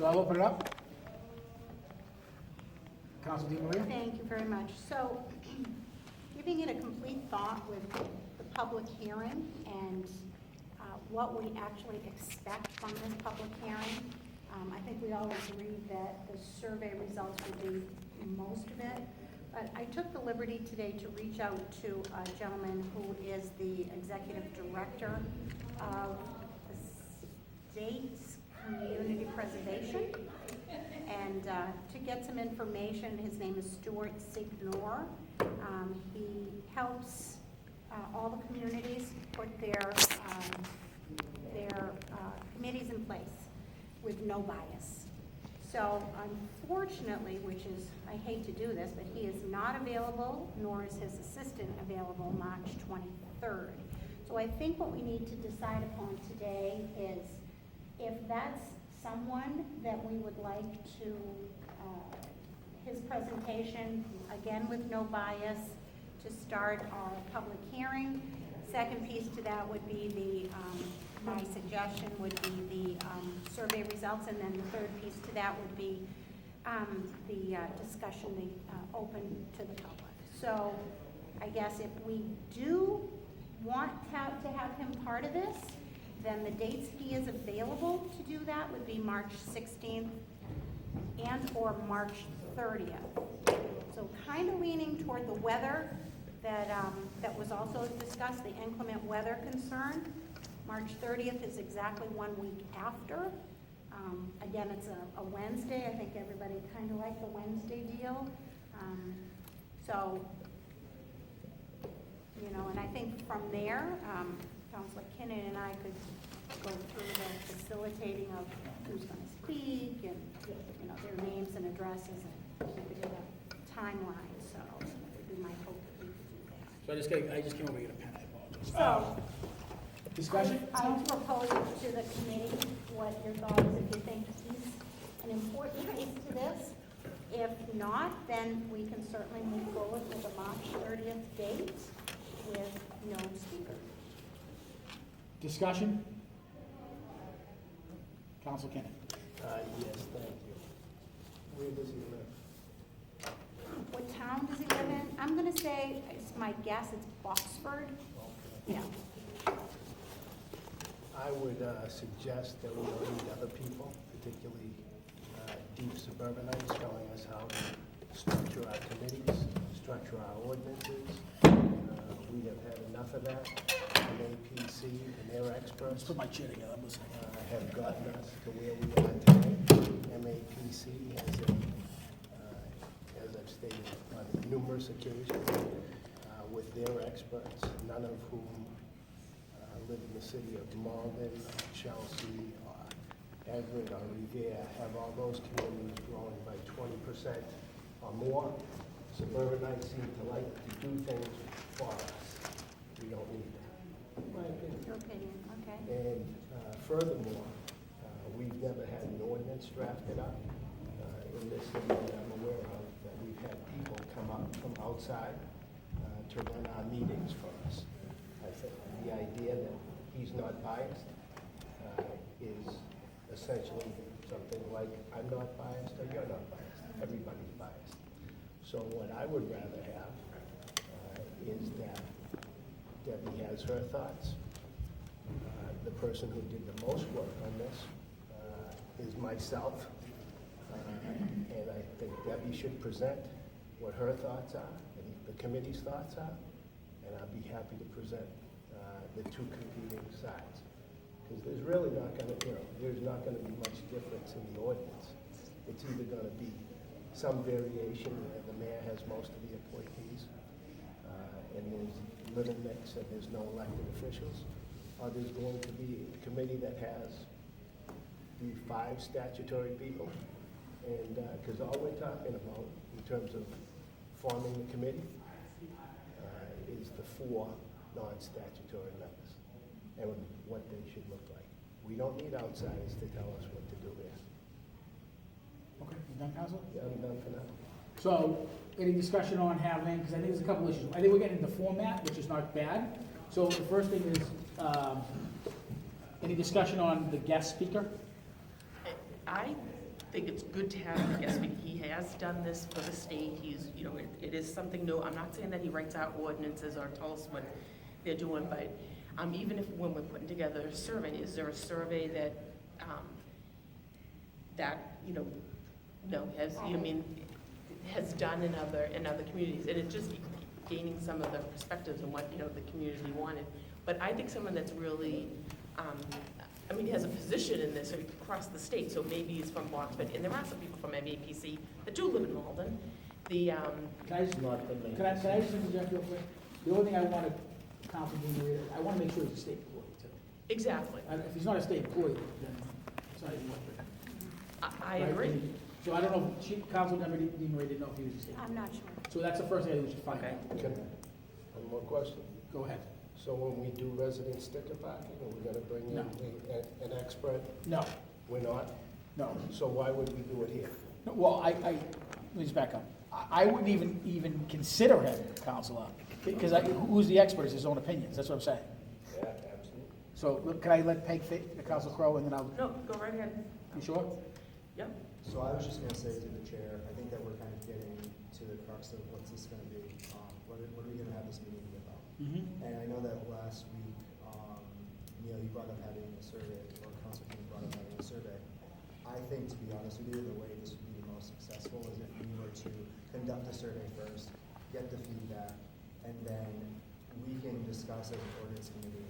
So I'll open it up. Council DiMaria? Thank you very much. So, giving it a complete thought with the public hearing and what we actually expect from this public hearing, I think we all agree that the survey results will be most of it. But I took the liberty today to reach out to a gentleman who is the executive director of the state's community preservation, and to get some information. His name is Stuart Signor. He helps all the communities put their committees in place with no bias. So unfortunately, which is, I hate to do this, but he is not available, nor is his assistant available March 23rd. So I think what we need to decide upon today is if that's someone that we would like to, his presentation, again with no bias, to start our public hearing. Second piece to that would be my suggestion would be the survey results, and then the third piece to that would be the discussion, open to the public. So I guess if we do want to have him part of this, then the dates he is available to do that would be March 16th and or March 30th. So kind of leaning toward the weather that was also discussed, the inclement weather concern. March 30th is exactly 1 week after. Again, it's a Wednesday. I think everybody kind of liked the Wednesday deal. So, you know, and I think from there, Councilor Kinnon and I could go through the facilitating of who's going to speak and, you know, their names and addresses, and keep it in a timeline. So it would be my hope that we could do that. So I just came over to get a pen, I apologize. So, Discussion? I'll propose to the committee what your thoughts, if you think he's an important piece to this. If not, then we can certainly move forward with a March 30th date with no speaker. Discussion? Council Kinnon? Yes, thank you. Where does he live? What town does he live in? I'm gonna say, it's my guess, it's Boxford. Okay. Yeah. I would suggest that we don't need other people, particularly deep suburbanites, showing us how to structure our committees, structure our ordinances. We have had enough of that. MAPC and their Let's experts put my chair together, I'm listening. have gotten us to where we are today. MAPC as I've stated on numerous occasions, with their experts, none of whom live in the city of Malden, Chelsea, or Everett, or Revere, have all those communities growing by 20% or more. Suburbanites seem to like to do things for us. We don't need that. Your opinion, okay. And furthermore, we've never had an ordinance drafted up in this city that I'm aware of, that we've had people come up from outside to run our meetings for us. I think the idea that he's not biased is essentially something like, I'm not biased or you're not biased. Everybody's biased. So what I would rather have is that Debbie has her thoughts. The person who did the most work on this is myself. And I think Debbie should present what her thoughts are and the committee's thoughts are. And I'd be happy to present the two competing sides. Because there's really not going to, there's not going to be much difference in the ordinance. It's either going to be some variation where the mayor has most of the appointees, and there's little mix and there's no elected officials, or there's going to be a committee that has the 5 statutory people. And because all we're talking about in terms of forming the committee is the 4 non-statutory members and what they should look like. We don't need outsiders to tell us what to do there. Okay, you done, Council? Yeah, I'm done for now. So, any discussion on having, because I think there's a couple issues. I think we're getting into format, which is not bad. So the first thing is, any discussion on the guest speaker? I think it's good to have him guest speak. He has done this for the state. He's, you know, it is something new. I'm not saying that he writes out ordinances or tells us what they're doing, but even if when we're putting together a survey, is there a survey that, has done in other communities? And it's just gaining some of the perspectives and what, the community wanted. But I think someone that's really, has a position in this across the state, so maybe he's from Boxford, and there are some people from MAPC that do live in Malden. Can I just interject real quick? The only thing I want to compliment, I want to make sure he's a state employee too. Exactly. If he's not a state employee, then it's not even worth it. I agree. So I don't know, Councilmember DiMaria didn't know if he was a state. I'm not sure. So that's the first thing we should find Okay. out. Can, one more question. Go ahead. So when we do resident sticker packing, are we gonna bring in No. an expert? No, We're not? no. So why would we do it here? No, well, let me just back up. I wouldn't even consider him counselor, because who's the expert is his own opinions, that's what I'm saying. Yeah, absolutely. So look, can I let Peg Council Crowe, and then I'll, No, go right ahead. you sure? Yep. So I was just gonna say to the chair, I think that we're kind of getting to the crux of what's this gonna be. What are we gonna have this meeting be about? Mm-hmm. And I know that last week, Neil, you brought up having a survey, or Council King brought up having a survey. I think, to be honest with you, the way this would be the most successful is if we were to conduct a survey first, get the feedback, and then we can discuss as an ordinance committee,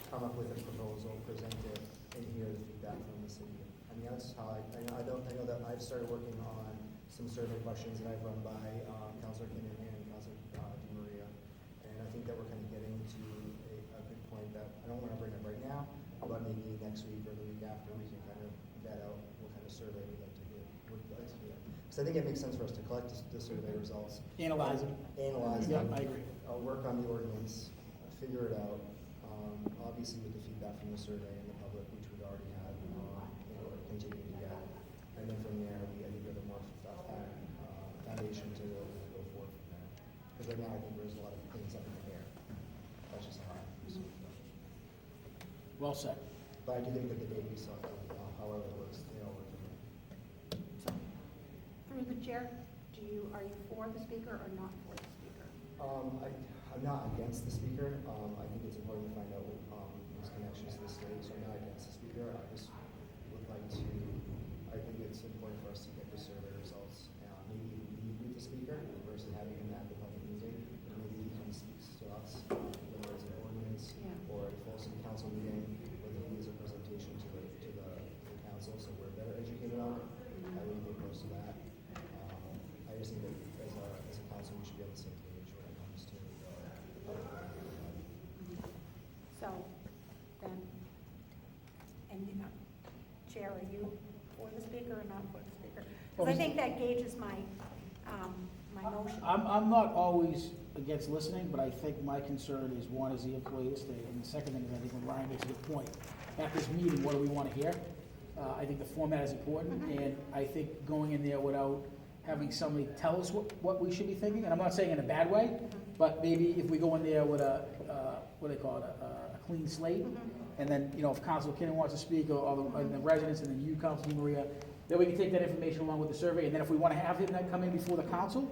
come up with a proposal, present it, and hear the feedback from the city. I mean, that's how I know that I've started working on some survey questions that I've run by Councilor Kinnan and Councilor DiMaria, and I think that we're kind of getting to a good point that I don't want to bring up right now, but maybe next week or the week after we can kind of vet out what kind of survey we'd like to do. Because I think it makes sense for us to collect the survey results, Analyze it. analyze Yeah, them, I agree. work on the ordinance, figure it out. Obviously, with the feedback from the survey and the public, which we've already had, or continue to get, and then from there, I think we have a more foundation to go forward from there. Because right now, I think there's a lot of things up in the air. That's just how I see it. Well said. But I do think that the data we saw, however it was, they all work for me. So, through the chair, are you for the speaker or not for the speaker? I'm not against the speaker. I think it's important to find out his connections to the state, so I'm not against the speaker. I just would like to, I think it's important for us to get the survey results, maybe meet with the speaker versus having him at the public meeting. Maybe he comes speaks to us, whether it's an ordinance or a full city council meeting, whether he gives a presentation to the council, so we're better educated on it. I wouldn't be opposed to that. I just think that as a council, we should be on the same page when it comes to So, then, and Chair, are you for the speaker or not for the speaker? Because I think that gauges my motion. I'm not always against listening, but I think my concern is, one, is the employee of the state, and the second thing is, I think when Ryan makes a good point, at this meeting, what do we want to hear? I think the format is important, and I think going in there without having somebody tell us what we should be thinking, and I'm not saying in a bad way, but maybe if we go in there with a clean slate, and then, if Councilor Kinnan wants to speak, or the residents, and then you, Councilor DiMaria, then we can take that information along with the survey, and then if we want to have him come in before the council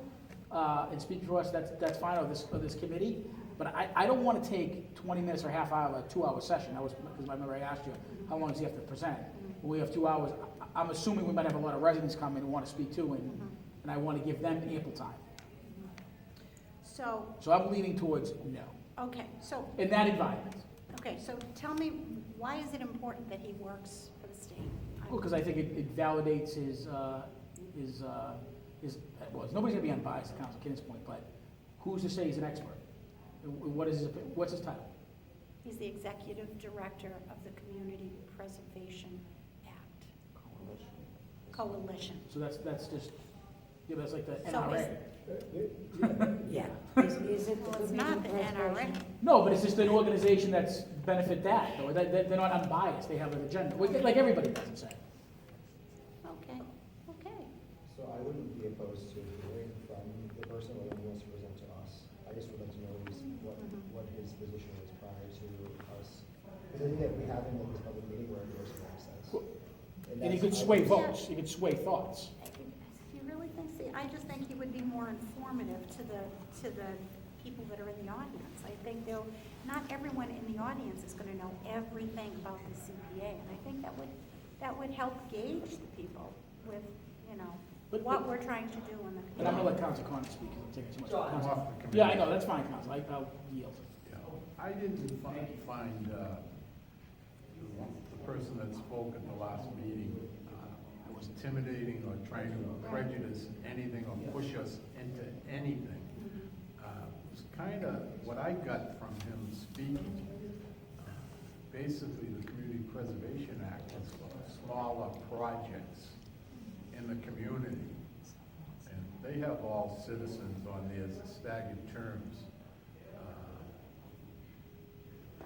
and speak for us, that's fine, or this committee. But I don't want to take 20 minutes or half hour, a 2-hour session. That was because I remember I asked you, how long does he have to present? When we have 2 hours, I'm assuming we might have a lot of residents come in and want to speak too, and I want to give them ample time. So, I'm leaning towards no, okay, so, in that environment. so tell me, why is it important that he works for the state? Because I think it validates his, well, nobody's gonna be unbiased, to Councilor Kinnan's point, but who's to say he's an expert? What's his title? He's the executive director of the Community Preservation Act. Coalition. So that's just, that's like the So NRA. Yeah. Is it Well, it's not the NRA. No, but it's just an organization that's benefit that, though. They're not unbiased, they have an agenda, like everybody does, I'm saying. Okay, okay. So I wouldn't be opposed to hearing from the person whether he wants to present to us. I just would like to know what his position is prior to us. Because I think that we have him at this public meeting where he says. And And you could sway votes, you could sway thoughts. You really think, see, I just think he would be more informative to the people that are in the audience. I think not everyone in the audience is gonna know everything about the CPA, and I think that would help gauge the people with, what we're trying to do in the And I'm community. gonna let Council Connor speak, because I'm taking too much. I'm Council- off the committee. Yeah, I know, that's fine, Council, I'll yield. I didn't find the person that spoke at the last meeting was intimidating or trying to prejudice anything or push us into anything. It was kind of what I got from him speaking. Basically, the Community Preservation Act is for smaller projects in the community. And they have all citizens on there as staggered terms.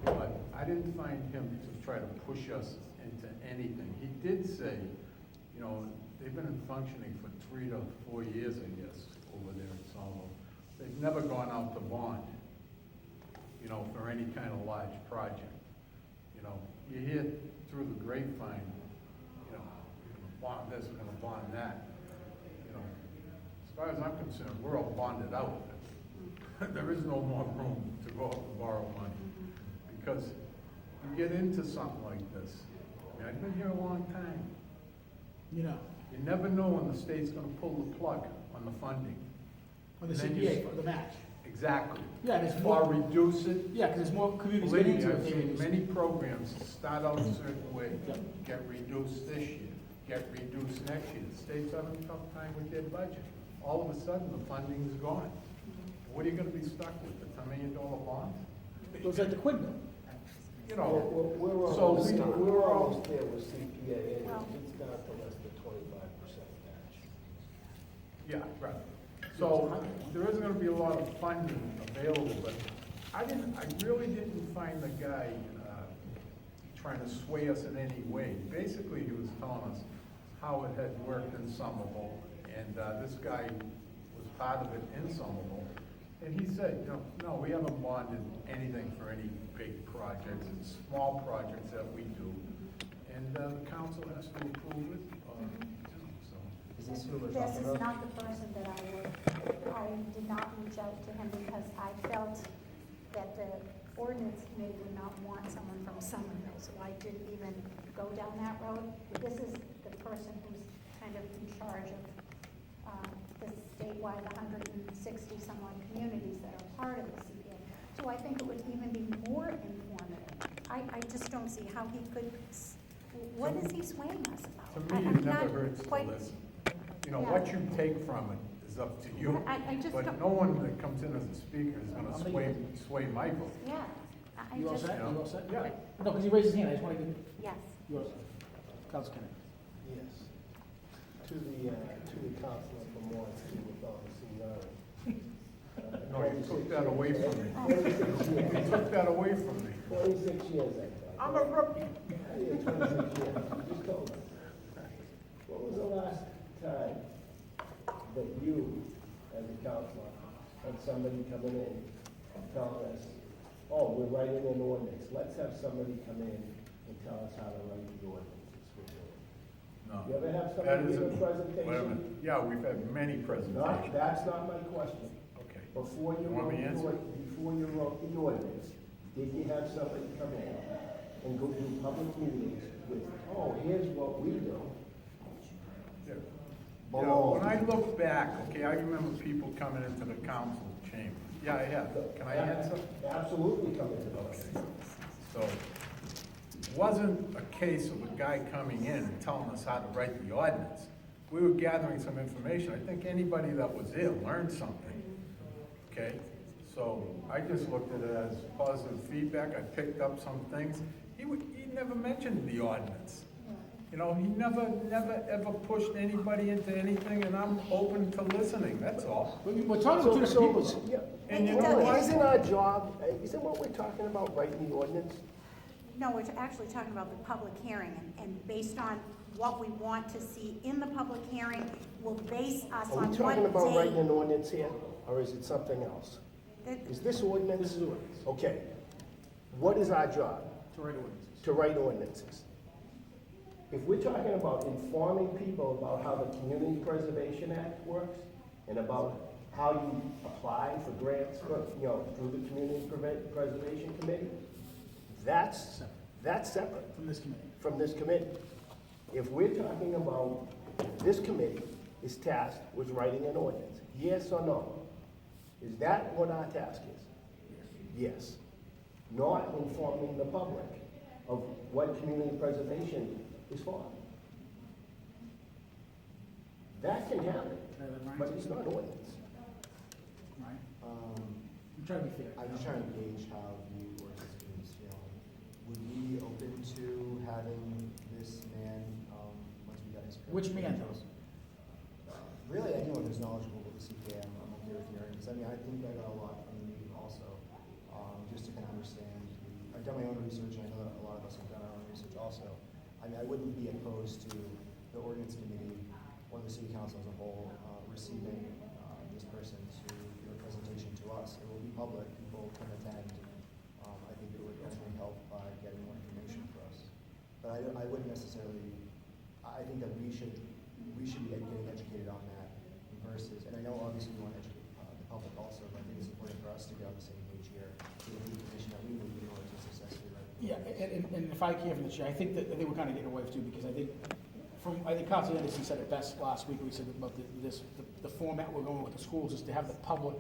But I didn't find him to try to push us into anything. He did say, they've been in functioning for 3 to 4 years, I guess, over there in Solo. They've never gone out to bond, for any kind of large project. You hear through the grapevine, we're gonna bond this, we're gonna bond that. As far as I'm concerned, we're all bonded out. There is no more room to go out and borrow money. Because you get into something like this, I've been here a long time. You never know when the state's gonna pull the plug on the funding. On the Then CPA, for the match. Exactly. Yeah, there's Or more, reduce it. yeah, because there's more communities Believe getting me, into I've it. seen many programs start out a certain way, Yep. get reduced this year, get reduced next year. The state's having a tough time with their budget. All of a sudden, the funding's gone. What are you gonna be stuck with, the $10 million bond? It was like the Quinn bill. We're So we're almost there with CPA, and Well- it's down to less than 25% match. Yeah, right. So there isn't gonna be a lot of funding available, but I really didn't find the guy trying to sway us in any way. Basically, he was telling us how it had worked in Somerville, and this guy was part of it in Somerville. And he said, no, we haven't bonded anything for any big projects. It's small projects that we do. And the council has to approve it. So. Is this who we're This talking is about? not the person that I did not reach out to him because I felt that the ordinance committee would not want someone from Somerville, so I didn't even go down that road. This is the person who's kind of in charge of the statewide 160 some odd communities that are part of the CPA. So I think it would even be more informative. I just don't see how he could, what is he swaying us about? To me, I'm it never not hurts to quite- listen. Yeah. What you take from it is up to you. I just But don't- no one that comes in as a speaker is gonna sway my vote. Yeah, I You all just, set? Yeah. You all set? Yeah. No, because he raised his hand, I just want to get, yes. you all set? Council Kennedy. Yes. To the councilor from Lawrence, with all the seniority. No, you took that away from me. 26 You years. took that away from me. 26 years, I thought. I'm a rookie. Yeah, 26 years. You just told us. What was the last time that you, as a counselor, had somebody coming in and telling us, oh, we're writing an ordinance, let's have somebody come in and tell us how to write the ordinances we're doing? No. You ever have That somebody give a isn't- wait a minute. presentation? Yeah, we've had many presentations. That's not my question. Okay. Before you Want wrote me to answer? the ordinance, did you have somebody come in and go do public meetings with, oh, here's what we do? Yeah. Below. When I look back, okay, I remember people coming into the council chamber. Yeah, I have. Can I answer? Absolutely come into Okay. those. So, it wasn't a case of a guy coming in and telling us how to write the ordinance. We were gathering some information. I think anybody that was there learned something, okay? So, I just looked at it as positive feedback. I picked up some things. He never mentioned the ordinance. He never ever pushed anybody into anything, and I'm open to listening, that's all. We're talking to two different people. Yeah. And you It know does- what? Isn't our job, isn't what we're talking about writing the ordinance? No, we're actually talking about the public hearing, and based on what we want to see in the public hearing, will base us Are on we what talking about writing date. an ordinance here, or is it something else? Is this ordinance? This is ordinance, Okay. What is our job? to write ordinances. To write ordinances. If we're talking about informing people about how the Community Preservation Act works and about how you apply for grants, through the Community Preservation Committee, that's separate From this committee. from this committee. If we're talking about, this committee is tasked with writing an ordinance, yes or no? Is that what our task is? Yes. Not informing the public of what community preservation is for. That can happen, but it's not ordinance. Right? Um, I'm trying to be fair. I'm just trying to gauge how the ordinance is feeling. Would we be open to having this man, once we got his. Which man, though? Really, anyone who's knowledgeable with the CPA, I'm okay with hearing, because I mean, I think I got a lot from the meeting also, just to kind of understand. I've done my own research, and I know that a lot of us have done our own research also. I mean, I wouldn't be opposed to the ordinance committee or the city council as a whole receiving this person to give a presentation to us. It will be public, people can attend. I think it would definitely help by getting more information for us. But I wouldn't necessarily, I think that we should be getting educated on that versus, and I know obviously we want to educate the public also, but I think it's important for us to get on the same page here to get the information that we need in order to successfully write. Yeah, and if I can from the chair, I think we're kind of getting away too, because I think Councilor Anderson said it best last week. We said about the format we're going with the schools is to have the public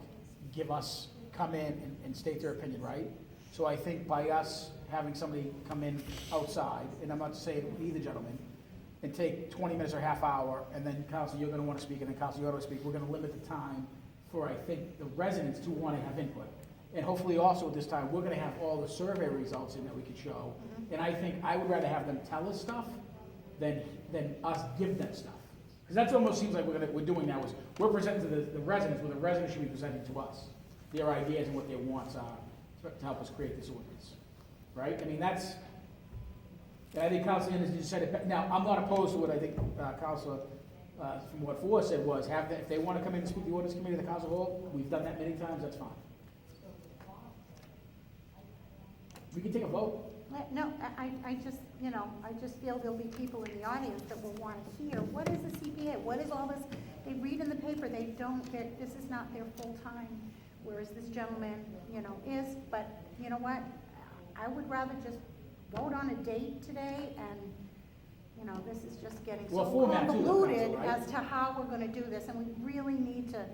come in and state their opinion, right? So I think by us having somebody come in outside, and I'm not saying either gentleman, and take 20 minutes or half hour, and then Council, you're gonna wanna speak, and then Council, you ought to speak, we're gonna limit the time for, I think, the residents to wanna have input. And hopefully also at this time, we're gonna have all the survey results in that we could show. And I think I would rather have them tell us stuff than us give them stuff. Because that's almost seems like we're doing now, is we're presenting to the residents, what the residents should be presenting to us, their ideas and what their wants are to help us create this ordinance, right? I mean, that's, and I think Councilor Anderson just said it, now, I'm not opposed to what I think Councilor, from what Forrest said was, if they want to come in and speak to the ordinance committee of the council hall, we've done that many times, that's fine. We can take a vote. No, I just feel there'll be people in the audience that will want to hear, what is the CPA? What is all this? They read in the paper, they don't get, this is not their full time, whereas this gentleman, is, but you know what? I would rather just vote on a date today and, this is just getting so Well, format too, though, convoluted Council, right? as to how we're gonna do this, and we really need to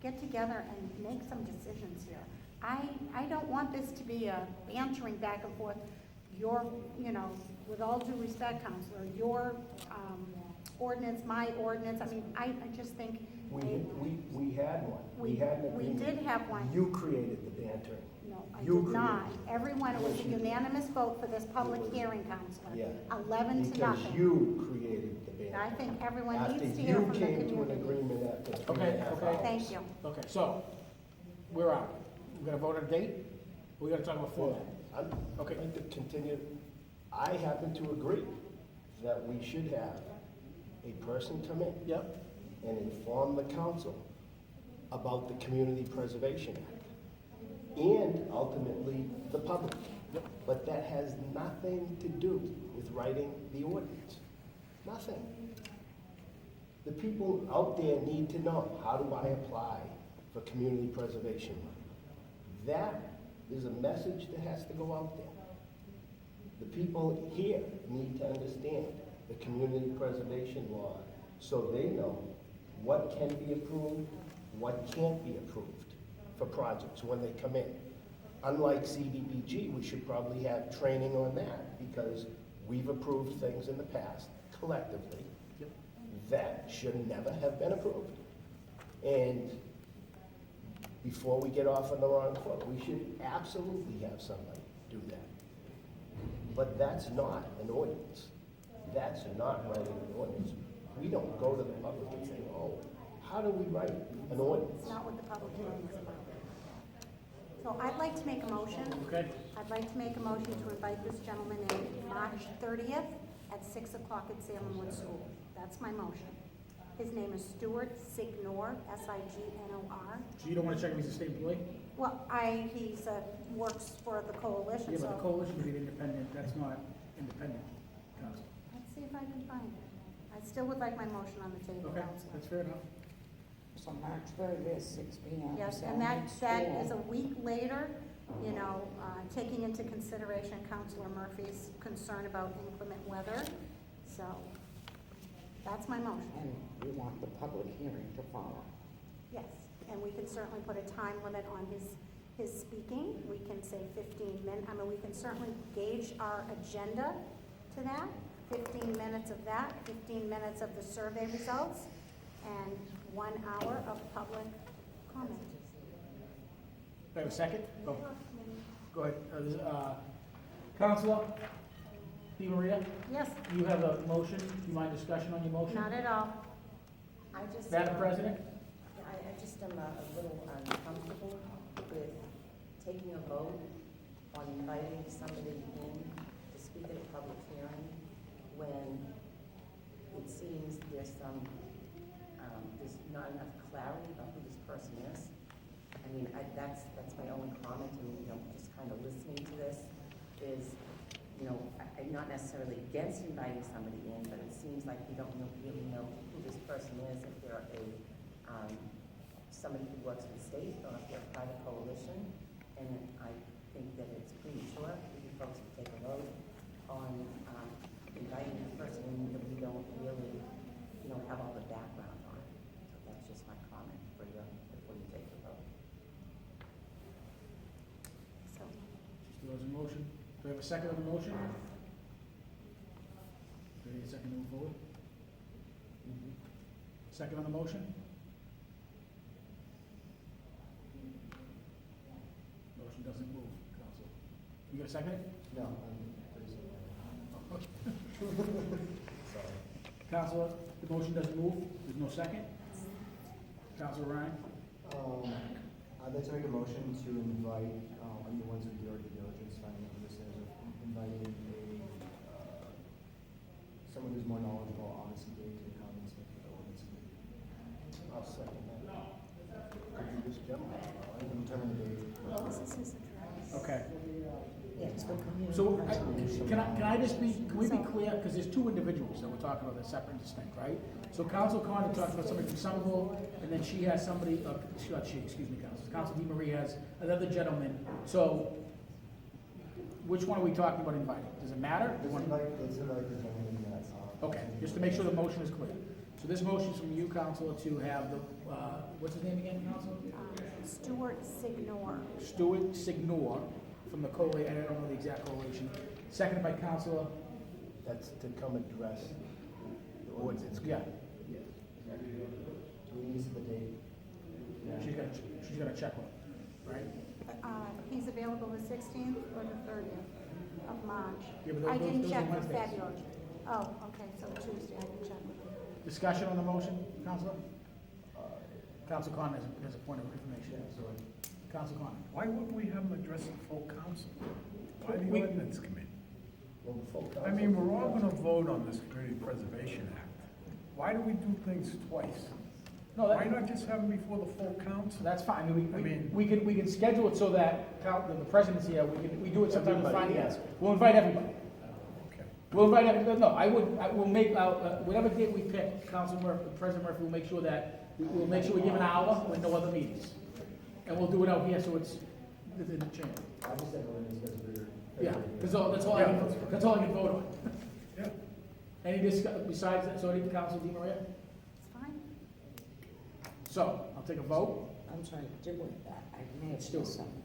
get together and make some decisions here. I don't want this to be a bantering back and forth. Your, with all due respect, Counselor, your ordinance, my ordinance, I mean, I just think. We had one. We had an We agreement. did have one. You created the bantering. No, I You did not. created Everyone, it was a Yes, you did. unanimous vote for this public It was. hearing, Counselor. Yeah. 11 to Because nothing. you created the bantering. I think everyone After needs to hear from the you came to an community. agreement after 3.5 Okay, hours. okay. Thank you. Okay, so, we're out. We're gonna vote on a date? We're gonna talk about format. I'm Okay. going to continue. I happen to agree that we should have a person come in Yep. and inform the council about the Community Preservation Act and ultimately the public. Yep. But that has nothing to do with writing the ordinance. Nothing. The people out there need to know, how do I apply for community preservation? That is a message that has to go out there. The people here need to understand the community preservation law so they know what can be approved, what can't be approved for projects when they come in. Unlike CDBG, we should probably have training on that because we've approved things in the past collectively Yep. that should never have been approved. And before we get off on the wrong foot, we should absolutely have somebody do that. But that's not an ordinance. That's not writing an ordinance. We don't go to the public and say, oh, how do we write an ordinance? It's not what the public hearing is about. So I'd like to make a motion. Okay. I'd like to make a motion to invite this gentleman in March 30th at 6 o'clock at Salem Wood School. That's my motion. His name is Stuart Signor, Signor. So you don't wanna check if he's a state employee? Well, he's, works for the coalition, Yeah, so. but the coalition would be independent, that's not independent council. Let's see if I can find it. I still would like my motion on the table, Okay, Counselor. that's fair enough. So March 3rd is 6 PM. Yes, so and that school. is a week later, you know, taking into consideration Counselor Murphy's concern about inclement weather. So that's my motion. And we want the public hearing to follow. Yes, and we can certainly put a time limit on his speaking. We can say 15 minutes. I mean, we can certainly gauge our agenda to that. 15 minutes of that, 15 minutes of the survey results, and 1 hour of public comment. Do I have a second? Go ahead. Counselor Di Maria, Yes, you have a motion. Do you mind discussion on your motion? not at all. I just. Madam President? I just am a little uncomfortable with taking a vote on inviting somebody in to speak at a public hearing when it seems there's not enough clarity about who this person is. I mean, that's my only comment, and, you know, just kind of listening to this is, you know, I'm not necessarily against inviting somebody in, but it seems like we don't really know who this person is, if they're somebody who works for the state, or if they're a private coalition. And I think that it's premature for you folks to take a vote on inviting a person in that we don't really, you know, have all the background on. So that's just my comment before you take the vote. So, There was a motion. Do I have a second on the motion? Do I need a second to move forward? Second on the motion? Motion doesn't move, Counsel. You gonna second it? No, I'm pretty sorry. Counselor, the motion doesn't move? There's no second? Counselor Ryan? I'd like to make a motion to invite, on the ones with your due diligence, finding out who this is, inviting someone who's more knowledgeable on this date to come and speak to the ordinance committee. I'll second that. Could you just jump? Determine the date. this is his address. Okay. Yeah, it's the community. So, can I just be, can we be clear, because there's two individuals that we're talking about that's separate and distinct, right? So Counsel Condon talks about somebody from Somerville, and then she has somebody, excuse me, Counsel Di Maria has another gentleman. So, which one are we talking about inviting? Does it matter? Let's invite the gentleman that's. Okay, just to make sure the motion is clear. So this motion is from you, Counselor, to have the, what's his name again, Counselor? Stuart Signor. Stuart Signor from the I don't know the exact correlation. Seconded by Counselor, That's to come address the ordinance. yeah, Do we need to set the date? she's gonna check one, right? He's available the 16th or the 30th of March. Yeah, but I those didn't are check for Wednesdays. February. Oh, okay, so Tuesday, I can check with him. Discussion on the motion, Counselor? Counsel Condon has a point of information. Counsel Condon. Why wouldn't we have them address the full council? Why the We- ordinance committee? Well, the full I mean, we're all gonna vote on this Community Preservation Act. Why do we do things twice? No, Why that, not just have them before the full council? that's fine. I mean, I mean- we can schedule it so that the president's here, we do it sometimes with Everybody, finance. yeah. We'll invite everybody. Okay. We'll invite everybody, no, we'll make, whatever date we pick, President Murphy will make sure that, we'll make sure we give an hour with no other meetings. And we'll do it out here, so it's within the chamber. I just said ordinance because we're. Yeah, that's all I can vote on. Yeah. Any besides that, so any Counsel Di Maria? It's fine. So, I'll take a vote. I'm sorry, I may have Stuart. missed something.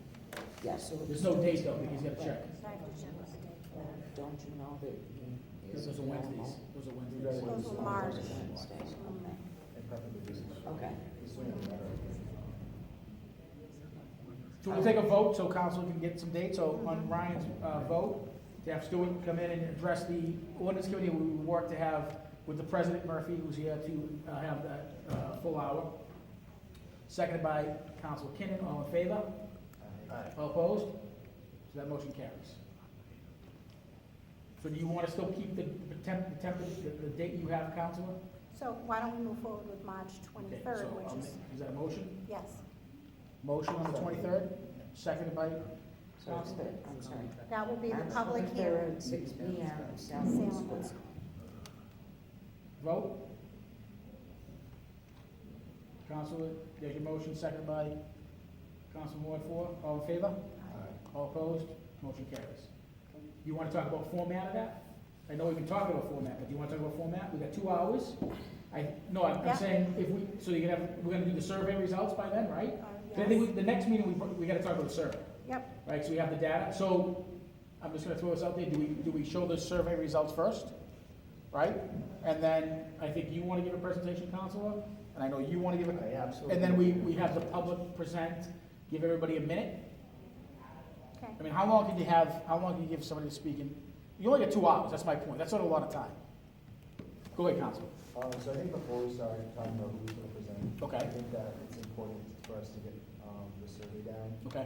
Yeah, so. There's no date though, because you have to check. So I have to check with the date for that. Don't you know that he is Those are available? Wednesdays. Those are Wednesdays. Those were March. Wednesdays. Okay. And preferably business. Okay. The sooner the better. So we'll take a vote, so council can get some dates. So on Ryan's vote, to have Stuart come in and address the ordinance committee, we would work to have with the President Murphy, who's here to have that full hour. Seconded by Council Kinnon, all in favor? All opposed? So that motion carries. So do you want to still keep the date you have, Councilor? So why don't we move forward with March Okay, 23rd, so which is that a motion? yes. Motion on the 23rd, seconded by So it's the, I'm sorry. That will be the March public hearing. 23rd, 6 PM, Salem Salem School. School. Vote? Counselor, there's your motion, seconded by Counselor Ward 4. All in favor? All opposed? Motion carries. You want to talk about format of that? I know we've been talking about format, but do you want to talk about format? We got 2 hours. I'm Yeah. saying if we, so you're gonna have, we're gonna do the survey results by then, right? I Yes. think the next meeting, we gotta talk about the survey, Yep, right? So we have the data. So I'm just gonna throw this out there. Do we show the survey results first? Right? And then I think you want to give a presentation, Counselor, and I know you want to give I a, absolutely. and then we have the public present, give everybody a minute. okay. I mean, how long can you give somebody to speak in? You only get 2 hours, that's my point. That's not a lot of time. Go ahead, Counselor. So I think before we start talking about who's going to present, Okay. I think that it's important for us to get the survey down. Okay.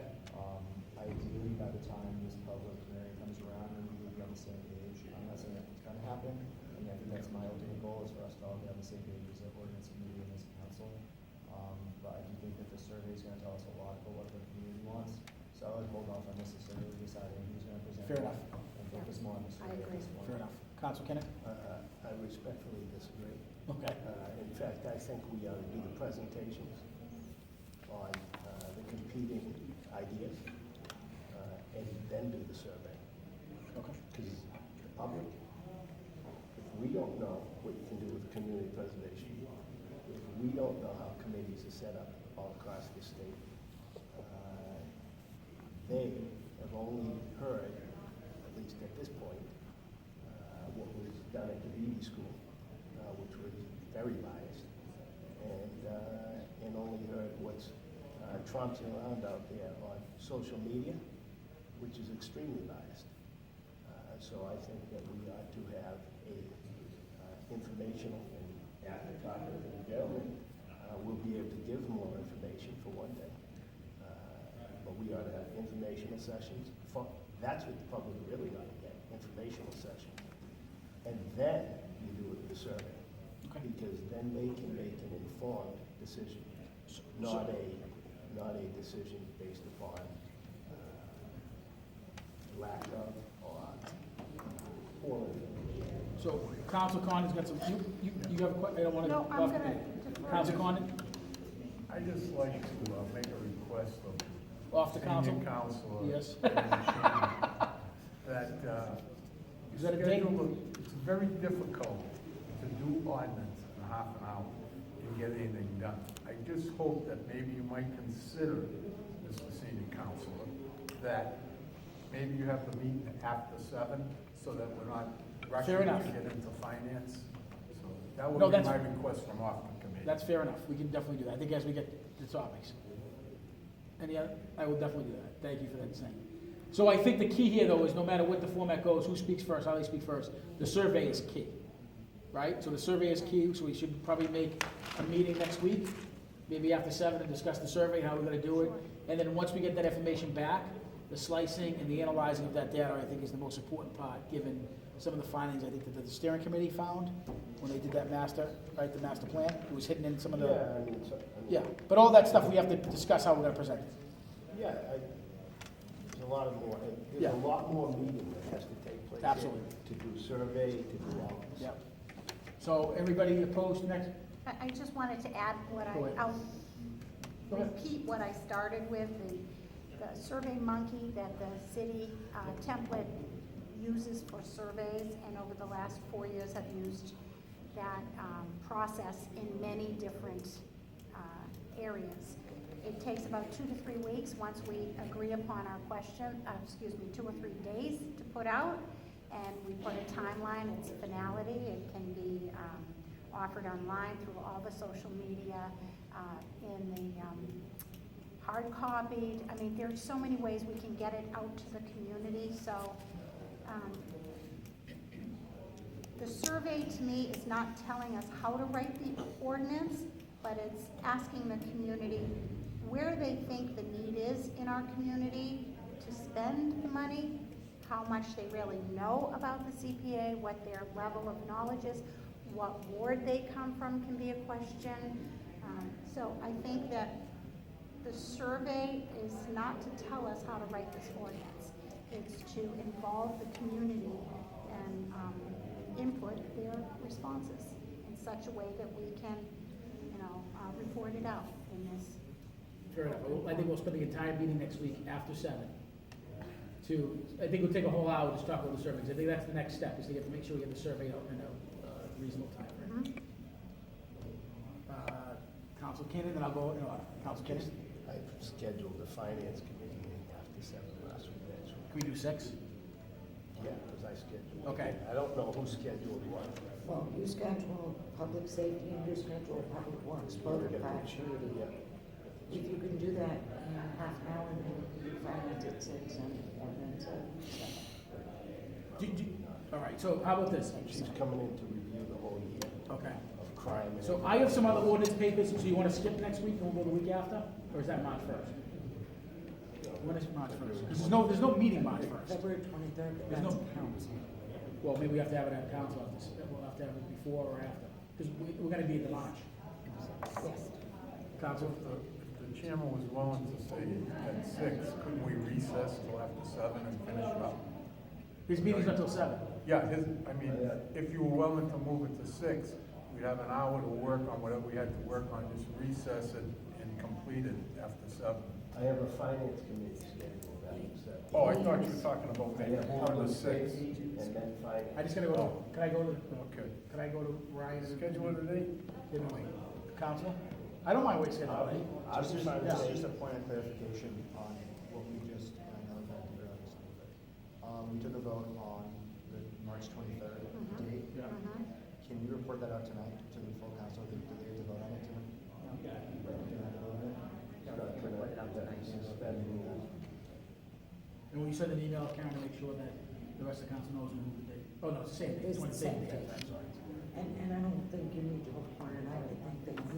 Ideally, by the time this public hearing comes around, we will be on the same page. I'm not saying that it's going to happen, and I think that's my ultimate goal, is for us to all be on the same page as the ordinance committee and as a council. But I do think that the survey is going to tell us a lot about what the community wants. So I would hold off on necessarily deciding who's going to present. Fair enough. And focus more on the survey at agree. this point. Fair enough. Counselor Kinnick? I respectfully disagree. Okay. In fact, I think we ought to do the presentations on the competing ideas and then do the survey. Okay. Because the public, if we don't know what you can do with community preservation, if we don't know how committees are set up all across the state, they have only heard, at least at this point, what was done at the Beatty School, which was very biased, and only heard what's trouncing around out there on social media, which is extremely biased. So I think that we ought to have a informational, and after talking to the gentleman, we'll be able to give more information for one thing. But we ought to have informational sessions. That's what the public really ought to get, informational sessions. And then you do it with the survey. Okay. Because then they can make an informed decision, not a decision based upon lack of or poor information. So Counselor Condon's got some, you have a question? I don't want to. No, I'm gonna defer. Counselor Condon? I just like to make a request of Off to council? senior counselor. Yes. and the chairman, That, Is that a date? it's very difficult to do ordinance in half an hour and get anything done. I just hope that maybe you might consider, Mr. Senior Counselor, that maybe you have the meeting after 7 so that we're not rushing Fair to enough. get into finance. So that No, would be that's- my request from off the committee. That's fair enough. We can definitely do that. I think as we get the topics. Any other? I will definitely do that. Thank you for that saying. So I think the key here, though, is no matter what the format goes, who speaks first, how they speak first, the survey is key, right? So the survey is key, so we should probably make a meeting next week, maybe after 7, and discuss the survey, how we're gonna do it. And then once we get that information back, the slicing and the analyzing of that data, I think, is the most important part, given some of the findings, I think, that the steering committee found when they did that master plan. It was hidden in some of the, Yeah, I mean, yeah. But all that stuff, we have to discuss how we're gonna present it. yeah, there's a lot of more, Yeah. there's a lot more meeting that has to take place. here Absolutely. To do survey, to do all this. Yeah. So everybody opposed next? I just wanted to add Go ahead. I'll Go ahead. repeat what I started with, the Survey Monkey that the city template uses for surveys, and over the last 4 years have used that process in many different areas. It takes about 2 to 3 weeks once we agree upon our question, 2 or 3 days to put out, and we put a timeline, it's finality, it can be offered online through all the social media, in the hard copied. I mean, there's so many ways we can get it out to the community, so the survey to me is not telling us how to write the ordinance, but it's asking the community where they think the need is in our community to spend the money, how much they really know about the CPA, what their level of knowledge is, what ward they come from can be a question. So I think that the survey is not to tell us how to write this ordinance. It's to involve the community and input their responses and such a way that we can, report it out in this. Fair enough. I think we'll spend the entire meeting next week after 7 I think we'll take a whole hour to talk about the survey, 'cause I think that's the next step, is to make sure we get the survey out in a reasonable time frame. Council Keenan, then I'll go, Council Keenan, I've scheduled the finance committee meeting after 7 last week, actually. can we do 6? Yeah, because I scheduled. Okay. I don't know who scheduled what. Well, you schedule public safety and you schedule public works, both are priority. Yeah. If you can do that in half an hour, then we can do finance at 6 and ordinance at 7. All right, so how about this? She's coming in to review the whole year Okay. of crime. and So I have some other ordinance papers, so you want to skip next week and we'll go the week after? Or is that March 1st? When is March 1st? Because there's no meeting March 1st. February 23rd, There's that's no- council. Well, maybe we have to have it at council, we'll have to have it before or after, because we're gonna be at the March. Yes. Council? If the chairman was willing to say at 6, couldn't we recess till after 7 and finish it up? His meeting's until 7. Yeah, if you were willing to move it to 6, we'd have an hour to work on whatever we had to work on, just recess it and complete it after 7. I have a finance committee scheduled after 7. Oh, I thought you were talking about I maybe have on the public 6th. safety and then finance. I just gotta go, can I go to, Okay. Ryan? and- Schedule it today? Didn't we? Council? I don't mind waiting scheduling. I'll Just just, Yeah. just a point of clarification on what we just, and I know that you're on this a little bit. We took a vote on the March 23rd date. Yeah. Can you report that out tonight to the full council? Do they have to vote on it tonight? Do they have to vote on it? suspend rules. And will you send an email, Karen, to make sure that the rest of the council knows when we did? Oh, no, it's the same day, It's the same same day, day. I'm sorry. And I don't think you need to appoint it, I would think that you